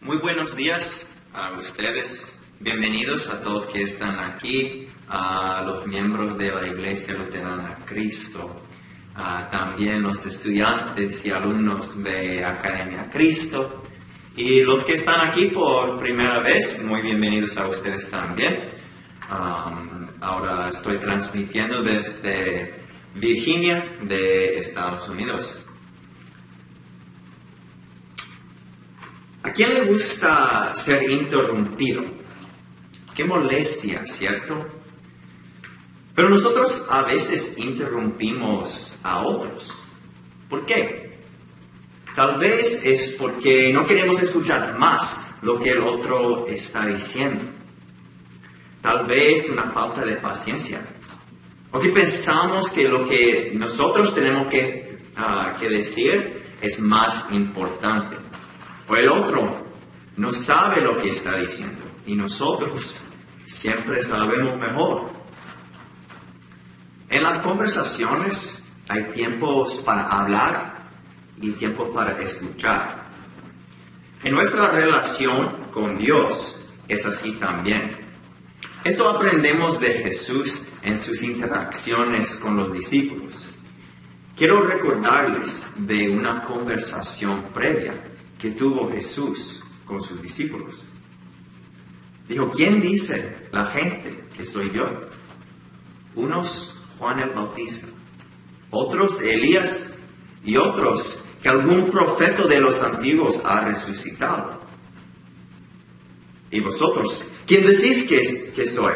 Muy buenos días a ustedes. Bienvenidos a todos que están aquí, a los miembros de la Iglesia Luterana Cristo, también los estudiantes y alumnos de Academia Cristo, y los que están aquí por primera vez, muy bienvenidos a ustedes también. Ahora estoy transmitiendo desde Virginia, de Estados Unidos. ¿A quién le gusta ser interrumpido? Qué molestia, ¿cierto? Pero nosotros a veces interrumpimos a otros. ¿Por qué? Tal vez es porque no queremos escuchar más lo que el otro está diciendo. Tal vez una falta de paciencia. O que pensamos que lo que nosotros tenemos que decir es más importante. O el otro no sabe lo que está diciendo y nosotros siempre sabemos mejor. En las conversaciones hay tiempos para hablar y tiempos para escuchar. En nuestra relación con Dios es así también. Esto aprendemos de Jesús en sus interacciones con los discípulos. Quiero recordarles de una conversación previa que tuvo Jesús con sus discípulos. Dijo, ¿quién dice la gente que soy yo? Unos, Juan el Bautista, otros, Elías, y otros, que algún profeta de los antiguos ha resucitado. ¿Y vosotros, quién decís que soy?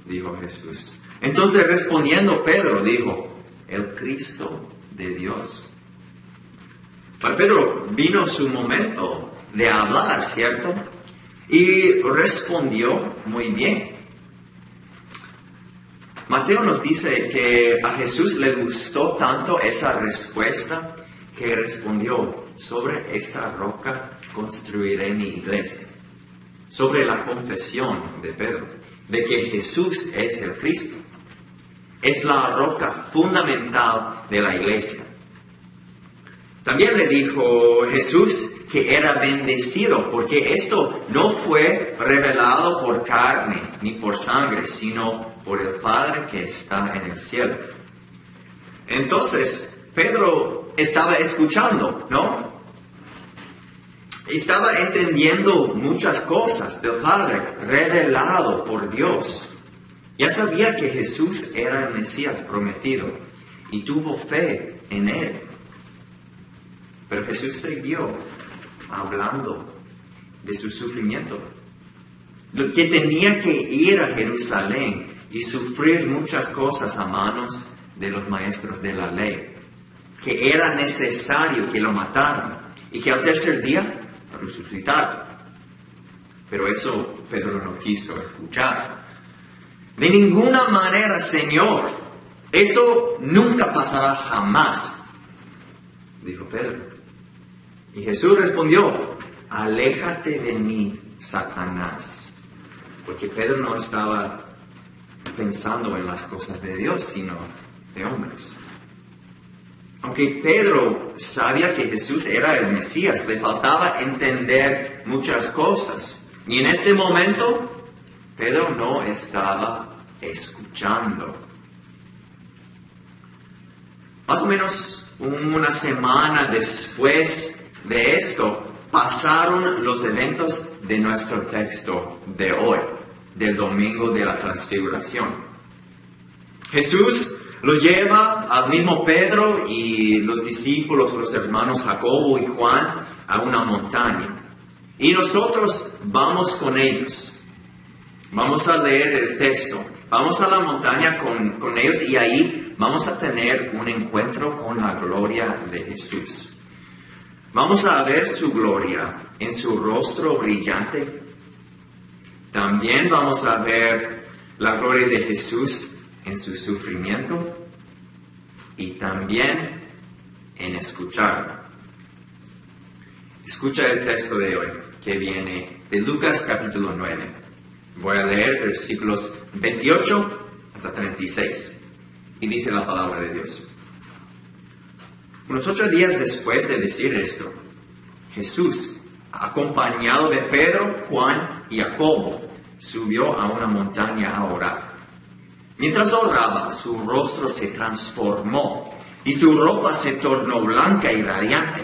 Dijo Jesús. Entonces respondiendo Pedro dijo, el Cristo de Dios. Para Pedro vino su momento de hablar, ¿cierto? Y respondió muy bien. Mateo nos dice que a Jesús le gustó tanto esa respuesta que respondió, sobre esta roca construiré mi iglesia. Sobre la confesión de Pedro, de que Jesús es el Cristo. Es la roca fundamental de la iglesia. También le dijo Jesús que era bendecido, porque esto no fue revelado por carne ni por sangre, sino por el Padre que está en el cielo. Entonces, Pedro estaba escuchando, ¿no? Estaba entendiendo muchas cosas del Padre revelado por Dios. Ya sabía que Jesús era el Mesías prometido y tuvo fe en él. Pero Jesús siguió hablando de su sufrimiento. Lo que tenía que ir a Jerusalén y sufrir muchas cosas a manos de los maestros de la ley. Que era necesario que lo mataran y que al tercer día resucitaran. Pero eso Pedro no quiso escuchar. De ninguna manera, Señor. Eso nunca pasará jamás, dijo Pedro. Y Jesús respondió, aléjate de mí, Satanás. Porque Pedro no estaba pensando en las cosas de Dios, sino de hombres. Aunque Pedro sabía que Jesús era el Mesías, le faltaba entender muchas cosas. Y en este momento, Pedro no estaba escuchando. Más o menos una semana después de esto, pasaron los eventos de nuestro texto de hoy, del domingo de la transfiguración. Jesús lo lleva al mismo Pedro y los discípulos, los hermanos Jacobo y Juan, a una montaña. Y nosotros vamos con ellos. Vamos a leer el texto. Vamos a la montaña con ellos y ahí vamos a tener un encuentro con la gloria de Jesús. Vamos a ver su gloria en su rostro brillante. También vamos a ver la gloria de Jesús en su sufrimiento y también en escucharlo. Escucha el texto de hoy que viene de Lucas capítulo 9. Voy a leer versículos 28 hasta 36 y dice la palabra de Dios. Unos 8 días después de decir esto, Jesús acompañado de Pedro, Juan y Jacobo, subió a una montaña a orar. Mientras oraba, su rostro se transformó y su ropa se tornó blanca y radiante.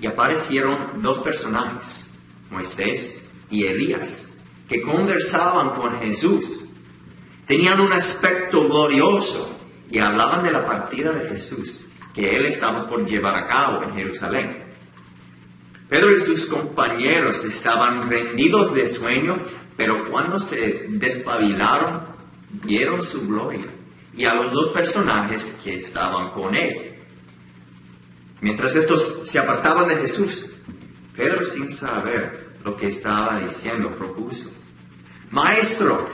Y aparecieron dos personajes, Moisés y Elías, que conversaban con Jesús. Tenían un aspecto glorioso y hablaban de la partida de Jesús, que él estaba por llevar a cabo en Jerusalén. Pedro y sus compañeros estaban rendidos de sueño, pero cuando se despabilaron, vieron su gloria y a los dos personajes que estaban con él. Mientras estos se apartaban de Jesús, Pedro, sin saber lo que estaba diciendo, propuso: Maestro,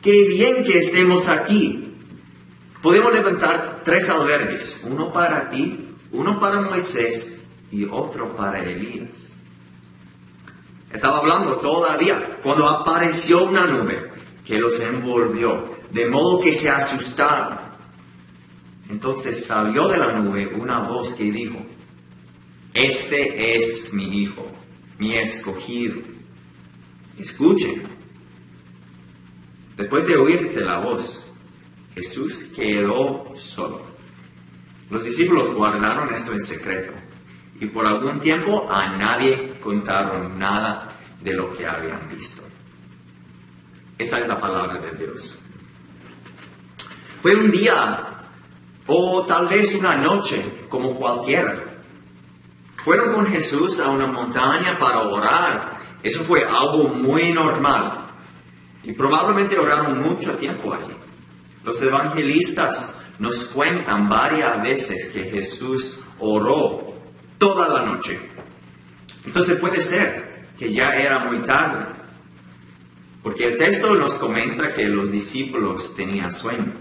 qué bien que estemos aquí. Podemos levantar 3 albergues, uno para ti, uno para Moisés y otro para Elías. Estaba hablando todavía cuando apareció una nube que los envolvió, de modo que se asustaron. Entonces salió de la nube una voz que dijo: Este es mi Hijo, mi escogido. Escuchen. Después de oírse la voz, Jesús quedó solo. Los discípulos guardaron esto en secreto y por algún tiempo a nadie contaron nada de lo que habían visto. Esta es la palabra de Dios. Fue un día o tal vez una noche como cualquiera. Fueron con Jesús a una montaña para orar. Eso fue algo muy normal. Y probablemente oraron mucho tiempo allí. Los evangelistas nos cuentan varias veces que Jesús oró toda la noche. Entonces puede ser que ya era muy tarde, porque el texto nos comenta que los discípulos tenían sueño.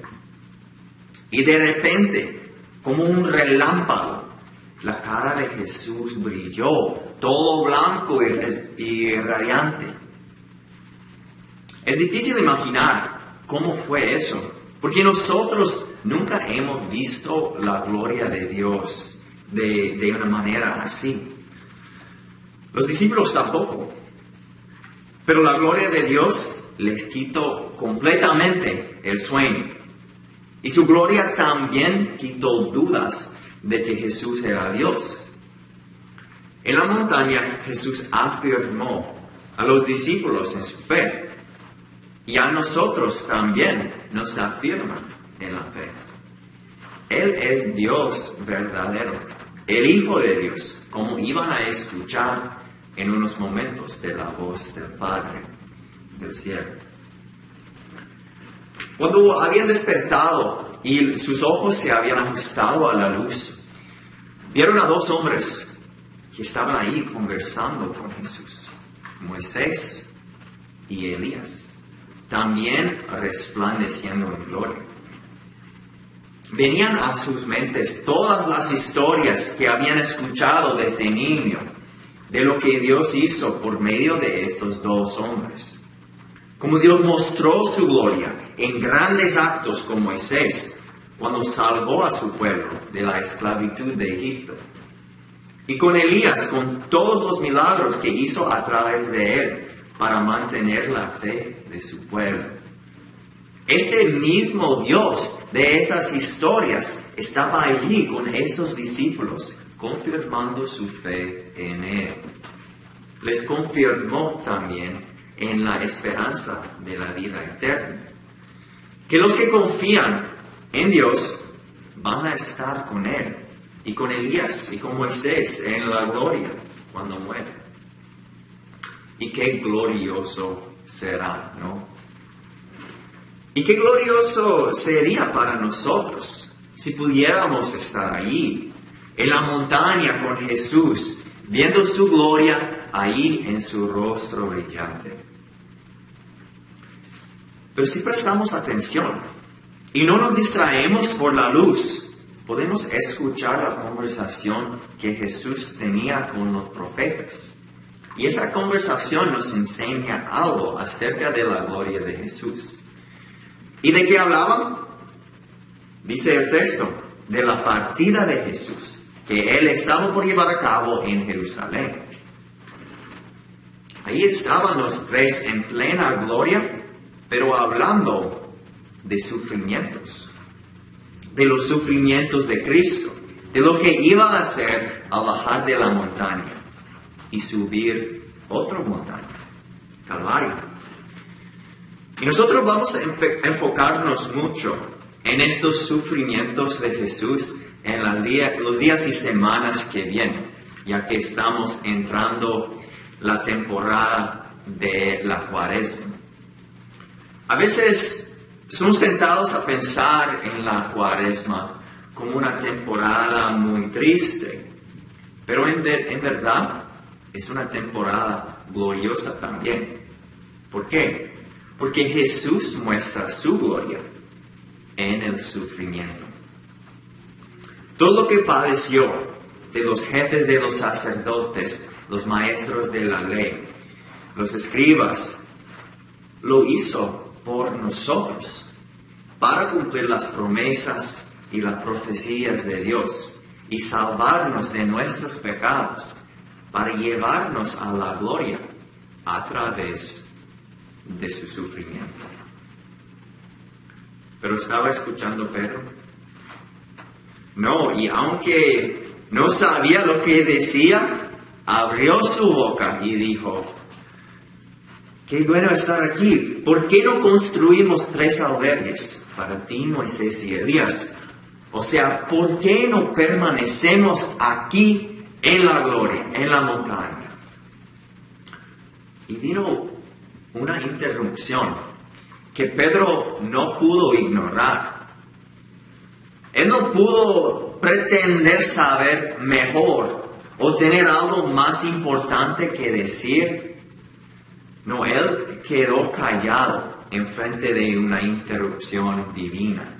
Y de repente, como un relámpago, la cara de Jesús brilló, todo blanco y radiante. Es difícil imaginar cómo fue eso, porque nosotros nunca hemos visto la gloria de Dios de una manera así. Los discípulos tampoco. Pero la gloria de Dios les quitó completamente el sueño. Y su gloria también quitó dudas de que Jesús era Dios. En la montaña Jesús afirmó a los discípulos en su fe. Y a nosotros también nos afirma en la fe. Él es Dios verdadero, el Hijo de Dios, como iban a escuchar en unos momentos de la voz del Padre del cielo. Cuando habían despertado y sus ojos se habían ajustado a la luz, vieron a 2 hombres que estaban ahí conversando con Jesús, Moisés y Elías, también resplandeciendo en gloria. Venían a sus mentes todas las historias que habían escuchado desde niño de lo que Dios hizo por medio de estos 2 hombres. Como Dios mostró su gloria en grandes actos con Moisés cuando salvó a su pueblo de la esclavitud de Egipto. Y con Elías con todos los milagros que hizo a través de él para mantener la fe de su pueblo. Este mismo Dios de esas historias estaba allí con esos discípulos, confirmando su fe en Él. Les confirmó también en la esperanza de la vida eterna. Que los que confían en Dios van a estar con Él y con Elías y con Moisés en la gloria cuando muere. Y qué glorioso será, ¿no? Y qué glorioso sería para nosotros si pudiéramos estar allí, en la montaña con Jesús, viendo su gloria ahí en su rostro brillante. Pero si prestamos atención y no nos distraemos por la luz, podemos escuchar la conversación que Jesús tenía con los profetas. Y esa conversación nos enseña algo acerca de la gloria de Jesús. ¿Y de qué hablaban? Dice el texto, de la partida de Jesús, que Él estaba por llevar a cabo en Jerusalén. Ahí estaban los tres en plena gloria, pero hablando de sufrimientos, de los sufrimientos de Cristo, de lo que iba a hacer al bajar de la montaña y subir otra montaña, Calvario. Y nosotros vamos a enfocarnos mucho en estos sufrimientos de Jesús en los días y semanas que vienen, ya que estamos entrando la temporada de la Cuaresma. A veces somos tentados a pensar en la Cuaresma como una temporada muy triste, pero en verdad es una temporada gloriosa también. ¿Por qué? Porque Jesús muestra su gloria en el sufrimiento. Todo lo que padeció de los jefes de los sacerdotes, los maestros de la ley, los escribas, lo hizo por nosotros, para cumplir las promesas y las profecías de Dios y salvarnos de nuestros pecados, para llevarnos a la gloria a través de su sufrimiento. Pero ¿estaba escuchando Pedro? No, y aunque no sabía lo que decía, abrió su boca y dijo: qué bueno estar aquí. ¿Por qué no construimos 3 albergues para ti, Moisés y Elías? O sea, ¿por qué no permanecemos aquí en la gloria, en la montaña? Y vino una interrupción que Pedro no pudo ignorar. Él no pudo pretender saber mejor o tener algo más importante que decir. No, él quedó callado en frente de una interrupción divina.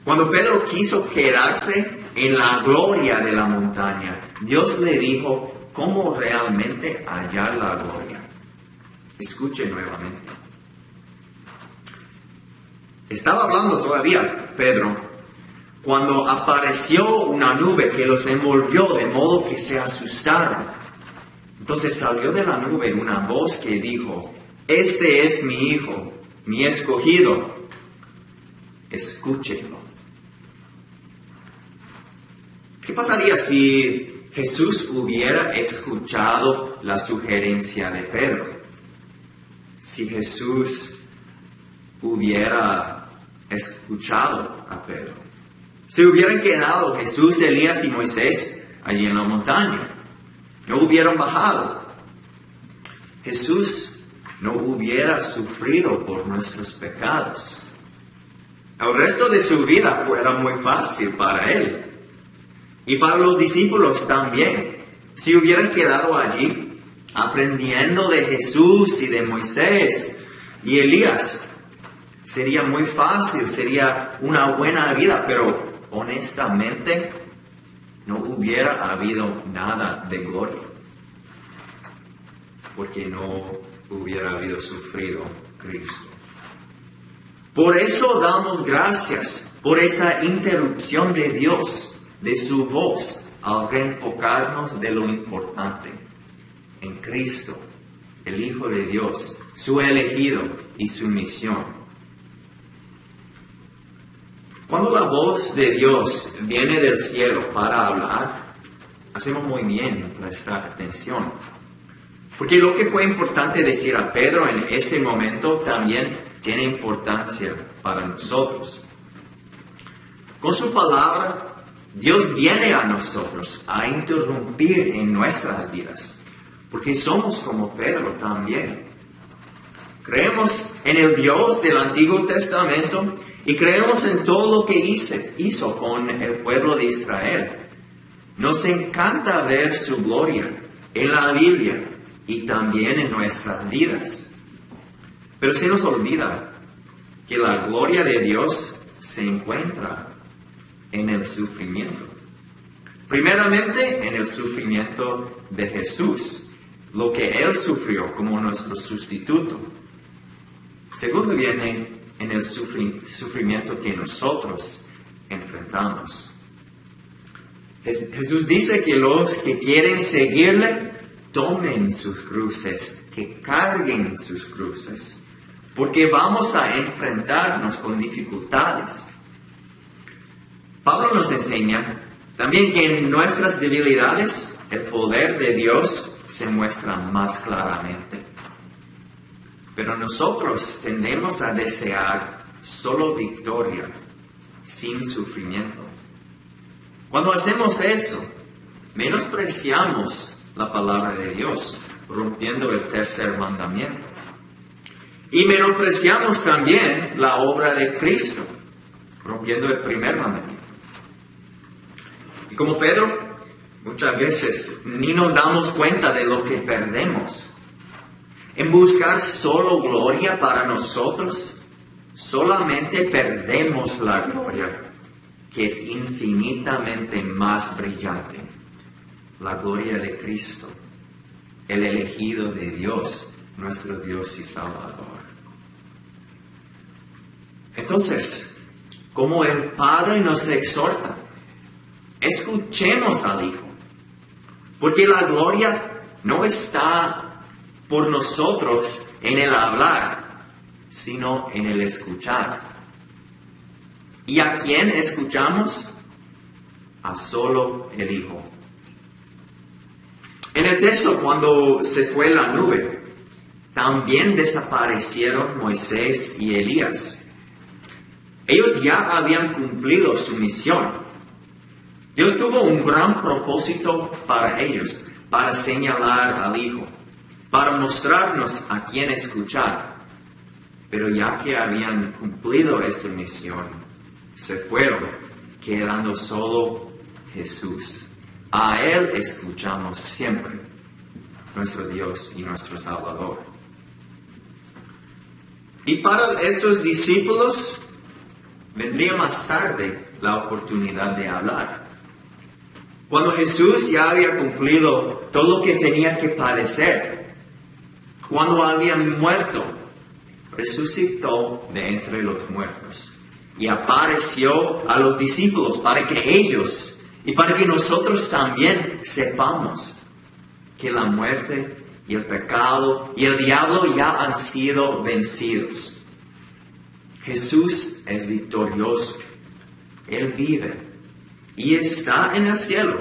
Cuando Pedro quiso quedarse en la gloria de la montaña, Dios le dijo cómo realmente hallar la gloria. Escuche nuevamente. Estaba hablando todavía Pedro cuando apareció una nube que los envolvió de modo que se asustaron. Entonces salió de la nube una voz que dijo: este es mi hijo, mi escogido, escúchenlo. ¿Qué pasaría si Jesús hubiera escuchado la sugerencia de Pedro? Si Jesús hubiera escuchado a Pedro. Si hubieran quedado Jesús, Elías y Moisés allí en la montaña, no hubieran bajado. Jesús no hubiera sufrido por nuestros pecados. El resto de su vida fuera muy fácil para él. Y para los discípulos también. Si hubieran quedado allí aprendiendo de Jesús y de Moisés y Elías, sería muy fácil, sería una buena vida, pero honestamente no hubiera habido nada de gloria, porque no hubiera habido sufrido Cristo. Por eso damos gracias por esa interrupción de Dios, de su voz, al reenfocarnos de lo importante, en Cristo, el Hijo de Dios, su elegido y su misión. Cuando la voz de Dios viene del cielo para hablar, hacemos muy bien en prestar atención. Porque lo que fue importante decir a Pedro en ese momento también tiene importancia para nosotros. Con su palabra, Dios viene a nosotros a interrumpir en nuestras vidas. Porque somos como Pedro también. Creemos en el Dios del Antiguo Testamento y creemos en todo lo que hizo con el pueblo de Israel. Nos encanta ver su gloria en la Biblia y también en nuestras vidas. Pero se nos olvida que la gloria de Dios se encuentra en el sufrimiento. Primeramente, en el sufrimiento de Jesús, lo que Él sufrió como nuestro sustituto. Segundo, viene en el sufrimiento que nosotros enfrentamos. Jesús dice que los que quieren seguirle tomen sus cruces, que carguen sus cruces, porque vamos a enfrentarnos con dificultades. Pablo nos enseña también que en nuestras debilidades el poder de Dios se muestra más claramente. Pero nosotros tendemos a desear solo victoria, sin sufrimiento. Cuando hacemos eso, menospreciamos la palabra de Dios, rompiendo el tercer mandamiento. Y menospreciamos también la obra de Cristo, rompiendo el primer mandamiento. Y como Pedro, muchas veces ni nos damos cuenta de lo que perdemos. En buscar solo gloria para nosotros, solamente perdemos la gloria, que es infinitamente más brillante. La gloria de Cristo, el elegido de Dios, nuestro Dios y Salvador. Entonces, como el Padre nos exhorta, escuchemos al Hijo, porque la gloria no está por nosotros en el hablar, sino en el escuchar. ¿Y a quién escuchamos? A solo el Hijo. En el texto, cuando se fue la nube, también desaparecieron Moisés y Elías. Ellos ya habían cumplido su misión. Dios tuvo un gran propósito para ellos, para señalar al Hijo, para mostrarnos a quién escuchar. Pero ya que habían cumplido esa misión, se fueron, quedando solo Jesús. A Él escuchamos siempre, nuestro Dios y nuestro Salvador. Y para esos discípulos, vendría más tarde la oportunidad de hablar. Cuando Jesús ya había cumplido todo lo que tenía que padecer, cuando había muerto, resucitó de entre los muertos y apareció a los discípulos para que ellos y para que nosotros también sepamos que la muerte y el pecado y el diablo ya han sido vencidos. Jesús es victorioso. Él vive y está en el cielo,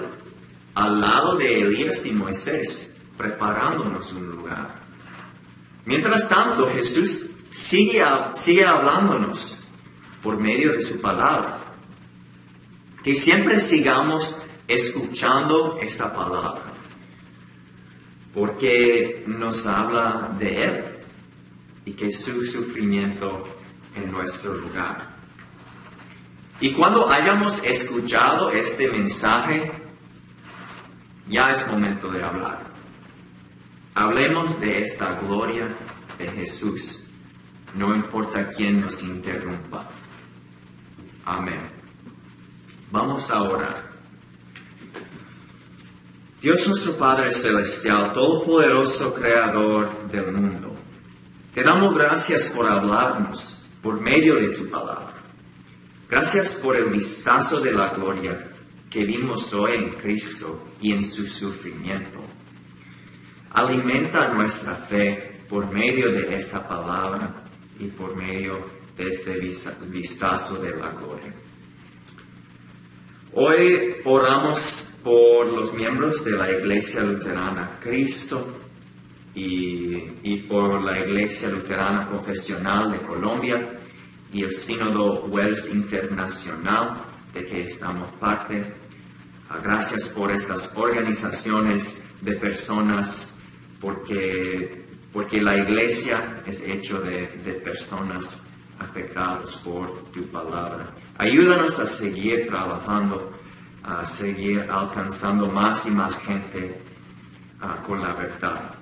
al lado de Elías y Moisés, preparándonos un lugar. Mientras tanto, Jesús sigue hablándonos por medio de su palabra. Que siempre sigamos escuchando esta palabra, porque nos habla de Él y que su sufrimiento en nuestro lugar. Y cuando hayamos escuchado este mensaje, ya es momento de hablar. Hablemos de esta gloria de Jesús, no importa quién nos interrumpa. Amén. Vamos a orar. Dios nuestro Padre Celestial, Todopoderoso Creador del mundo, te damos gracias por hablarnos por medio de tu palabra. Gracias por el vistazo de la gloria que vimos hoy en Cristo y en su sufrimiento. Alimenta nuestra fe por medio de esta palabra y por medio de este vistazo de la gloria. Hoy oramos por los miembros de la Iglesia Luterana Cristo y por la Iglesia Luterana Profesional de Colombia y el Sínodo Welsh Internacional de que estamos parte. Gracias por estas organizaciones de personas, porque la Iglesia es hecho de personas afectados por tu palabra. Ayúdanos a seguir trabajando, a seguir alcanzando más y más gente con la verdad.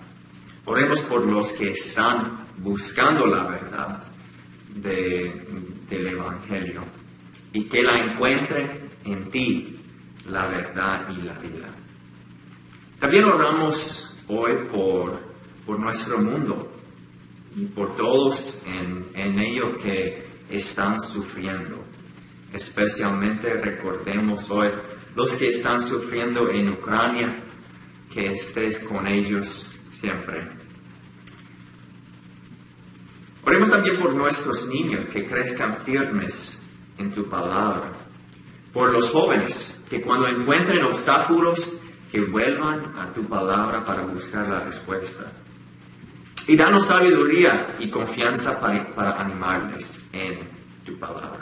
Oremos por los que están buscando la verdad del Evangelio y que la encuentren en ti, la verdad y la vida. También oramos hoy por nuestro mundo y por todos en ello que están sufriendo. Especialmente recordemos hoy los que están sufriendo en Ucrania, que estés con ellos siempre. Oremos también por nuestros niños, que crezcan firmes en tu palabra. Por los jóvenes, que cuando encuentren obstáculos, que vuelvan a tu palabra para buscar la respuesta. Y danos sabiduría y confianza para animarles en tu palabra.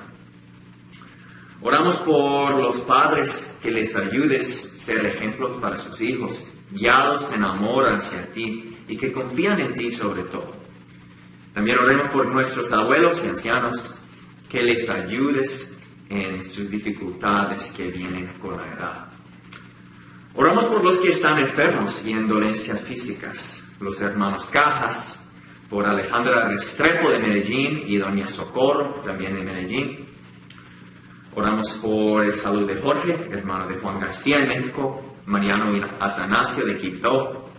Oramos por los padres, que les ayudes a ser ejemplos para sus hijos, guiados en amor hacia ti y que confían en ti sobre todo. También oremos por nuestros abuelos y ancianos, que les ayudes en sus dificultades que vienen con la edad. Oramos por los que están enfermos y en dolencias físicas, los hermanos Cajas, por Alejandra Restrepo de Medellín y doña Socorro, también de Medellín. Oramos por el salud de Jorge, hermano de Juan García en México, Mariano y Atanasio de Quibdó,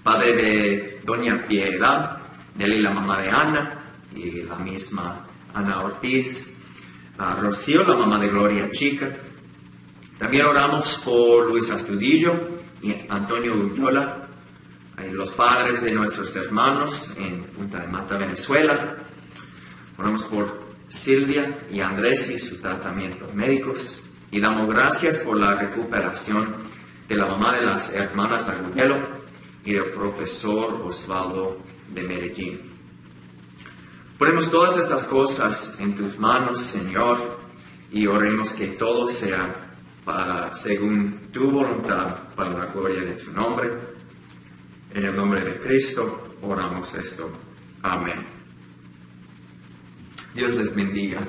padre de doña Piedad, Nelly, la mamá de Ana, y la misma Ana Ortiz, a Rocío, la mamá de Gloria Chica. También oramos por Luis Astudillo y Antonio Ullola, los padres de nuestros hermanos en Punta de Mata, Venezuela. Oramos por Silvia y Andrés y sus tratamientos médicos. Y damos gracias por la recuperación de la mamá de las hermanas Agudelo y del profesor Osvaldo de Medellín. Ponemos todas esas cosas en tus manos, Señor, y oremos que todo sea según tu voluntad, para la gloria de tu nombre. En el nombre de Cristo oramos esto. Amén. Dios les bendiga.